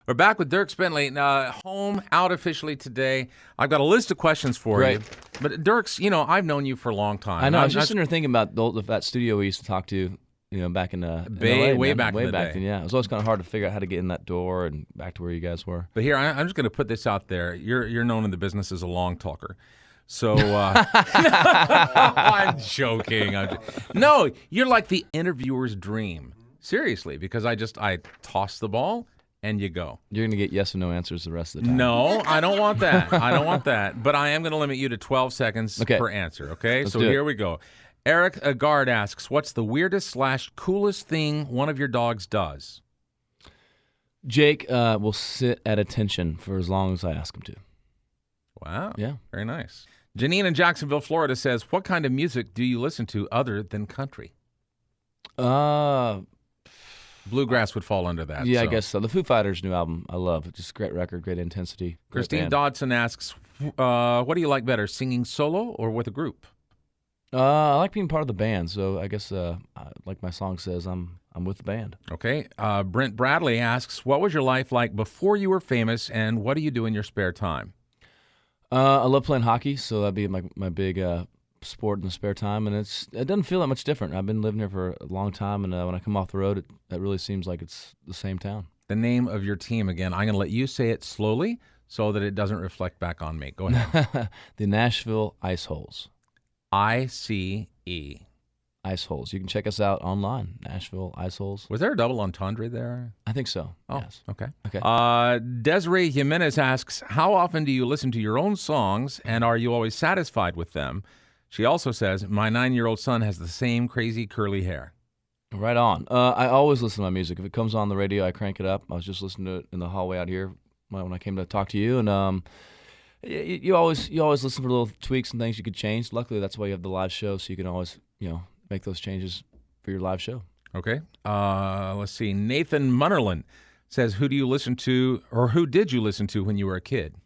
We're back with Dierks Bentley. Home out officially today. I've got a list of questions for you. But Dierks, I've known you for a long time. I know. I was just sitting there thinking about that studio we used to talk to, back in the Bay, way back then. day. Yeah, it was always kind of hard to figure out how to get in that door and back to where you guys were. But here, I'm just going to put this out there. You're known in the business as a long talker. So, I'm joking. No, you're like the interviewer's dream. Seriously, because I toss the ball and you go. You're going to get yes or no answers the rest of the time. No, I don't want that. But I am going to limit you to 12 seconds per answer, okay? Let's so here we go. Eric Agard asks, what's the weirdest / coolest thing one of your dogs does? Jake will sit at attention for as long as I ask him to. Wow. Yeah. Very nice. Janine in Jacksonville, Florida says, what kind of music do you listen to other than country? Bluegrass would fall under that. Yeah, so. I guess so. The Foo Fighters' new album, I love. Just great record, great intensity. Christine Dodson asks, what do you like better, singing solo or with a group? I like being part of the band, so I guess, like my song says, I'm with the band. Okay. Brent Bradley asks, what was your life like before you were famous, and what do you do in your spare time? I love playing hockey, so that'd be my big sport in the spare time, and it doesn't feel that much different. I've been living here for a long time, and when I come off the road, it really seems like it's the same town. The name of your team, again, I'm going to let you say it slowly so that it doesn't reflect back on me. Go ahead. The Nashville Ice Holes. ICE. Ice Holes. You can check us out online, Nashville Ice Holes. Was there a double entendre there? I think so. Oh, yes. Okay. Okay. Desiree Jimenez asks, how often do you listen to your own songs, and are you always satisfied with them? She also says, my 9-year-old son has the same crazy curly hair. Right on. I always listen to my music. If it comes on the radio, I crank it up. I was just listening to it in the hallway out here when I came to talk to you, and you always listen for little tweaks and things you could change. Luckily, that's why you have the live show, so you can always make those changes for your live show. Okay. Let's see. Nathan Munnerlin says, who do you listen to, or who did you listen to when you were a kid?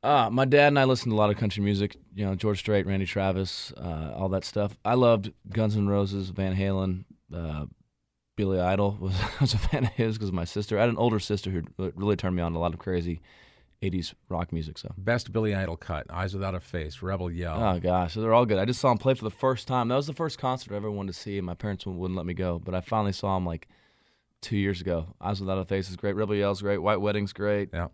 My dad and I listened to a lot of country music, George Strait, Randy Travis, all that stuff. I loved Guns N' Roses, Van Halen, Billy Idol was a fan of his because of my sister. I had an older sister who really turned me on to a lot of crazy 80s rock music. So best Billy Idol cut, Eyes Without a Face, Rebel Yell. Oh, gosh, so they're all good. I just saw him play for the first time. That was the first concert I ever wanted to see, and my parents wouldn't let me go. But I finally saw him like 2 years ago. Eyes Without a Face is great. Rebel Yell's great. White Wedding's great. Yeah.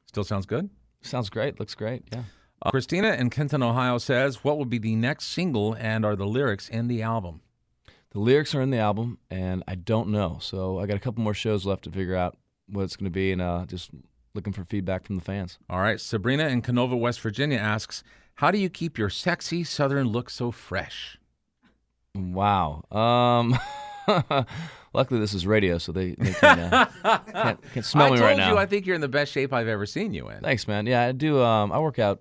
Still sounds good? Sounds great. Looks great, yeah. Christina in Kenton, Ohio says, what will be the next single, and are the lyrics in the album? The lyrics are in the album, and I don't know. So I got a couple more shows left to figure out what it's going to be, and just looking for feedback from the fans. All right. Sabrina in Canova, West Virginia asks, how do you keep your sexy Southern look so fresh? Wow. Luckily, this is radio, so they can't smell me right now. I told you I think you're in the best shape I've ever seen you in. Thanks, man. Yeah, I do. I work out,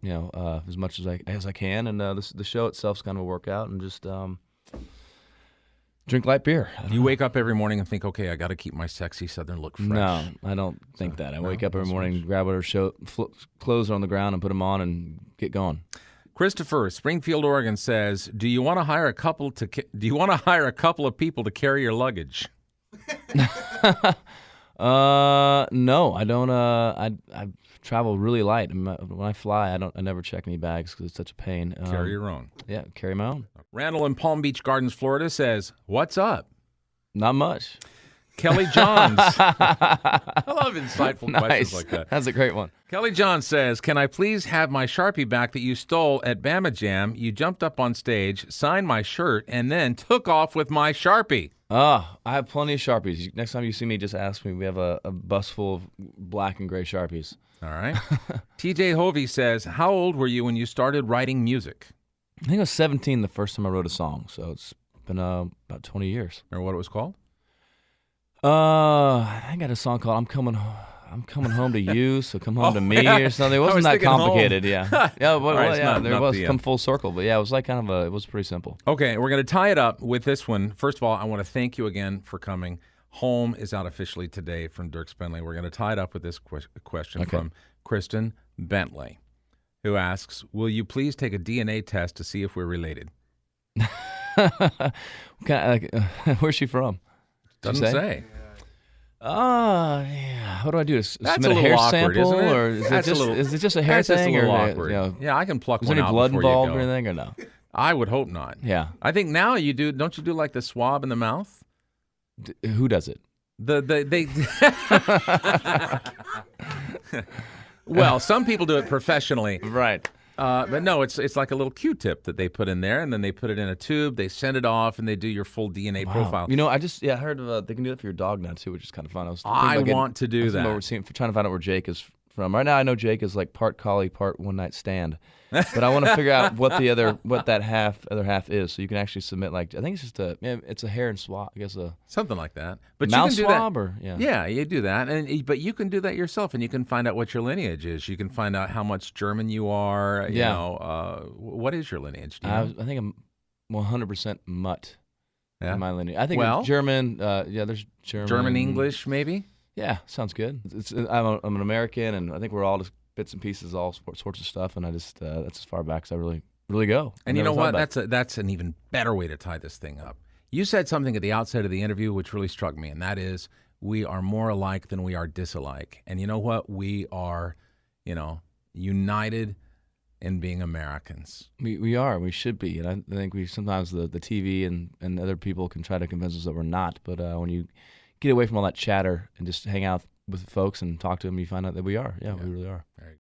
as much as I can, and the show itself's kind of a workout, and just drink light beer. You wake up every morning and think, okay, I got to keep my sexy Southern look fresh. No, I don't think that. I wake up every morning, grab whatever clothes are on the ground, and put them on, and get going. Christopher, Springfield, Oregon says, "Do you want to hire a couple of people to carry your luggage?" No, I don't. I travel really light. When I fly, I never check any bags because it's such a pain. Carry your own. Yeah, carry my own. Randall in Palm Beach Gardens, Florida says, "What's up?" Not much. Kelly Johns. I love insightful questions like that. That's a great one. Kelly Johns says, can I please have my Sharpie back that you stole at Bama Jam? You jumped up on stage, signed my shirt, and then took off with my Sharpie. I have plenty of Sharpies. Next time you see me, just ask me. We have a bus full of black and gray Sharpies. All right. TJ Hovey says, how old were you when you started writing music? I think I was 17 the first time I wrote a song, so it's been about 20 years. Remember what it was called? I got a song called I'm Coming Home to You, so come home to me or something. It wasn't that complicated, home. yeah. There was the come full circle, but yeah, it was like it was pretty simple. Okay, we're going to tie it up with this one. First of all, I want to thank you again for coming. Home is out officially today from Dierks Bentley. We're going to tie it up with this question from Kristen Bentley, who asks, will you please take a DNA test to see if we're related? Where's she from? Doesn't say. Oh, yeah. What do I do? That's Submit a a little hair awkward, sample, isn't it? or is That's it a just little- is it just a hair That's just a thing, little or awkward. you know, Yeah, I can pluck is one there any out blood before involved you or go. anything, or no? I would hope not. Yeah. I think now you do. Don't you do like the swab in the mouth? Who does it? They. Well, some people do it professionally. Right. But no, it's like a little Q-tip that they put in there, and then they put it in a tube. They send it off, and they do your full DNA profile. You know, I heard of they can do that for your dog now too, which is kind of fun. I want to do that. Trying to find out where Jake is from. Right now, I know Jake is like part collie, part one night stand, but I want to figure out what that other half is, so you can actually submit like I think it's just it's a hair and swab, I guess Something like that. But mouth you can do swab that. or Yeah, you do that, but you can do that yourself, and you can find out what your lineage is. You can find out how much German you are. You know, what is your lineage? Do you know? I think I'm 100% mutt. Yeah. In my lineage. I think Well, it's German. There's German. German English, maybe. Yeah, sounds good. I'm an American, and I think we're all just bits and pieces, all sorts of stuff, and I just that's as far back as I really go. And you know what? That's an even better way to tie this thing up. You said something at the outset of the interview which really struck me, and that is we are more alike than we are disalike. And you know what? We are, united in being Americans. We are. We should be. And I think we sometimes the TV and other people can try to convince us that we're not. But when you get away from all that chatter and just hang out with folks and talk to them, you find out that we are. Yeah, we really are. Very good.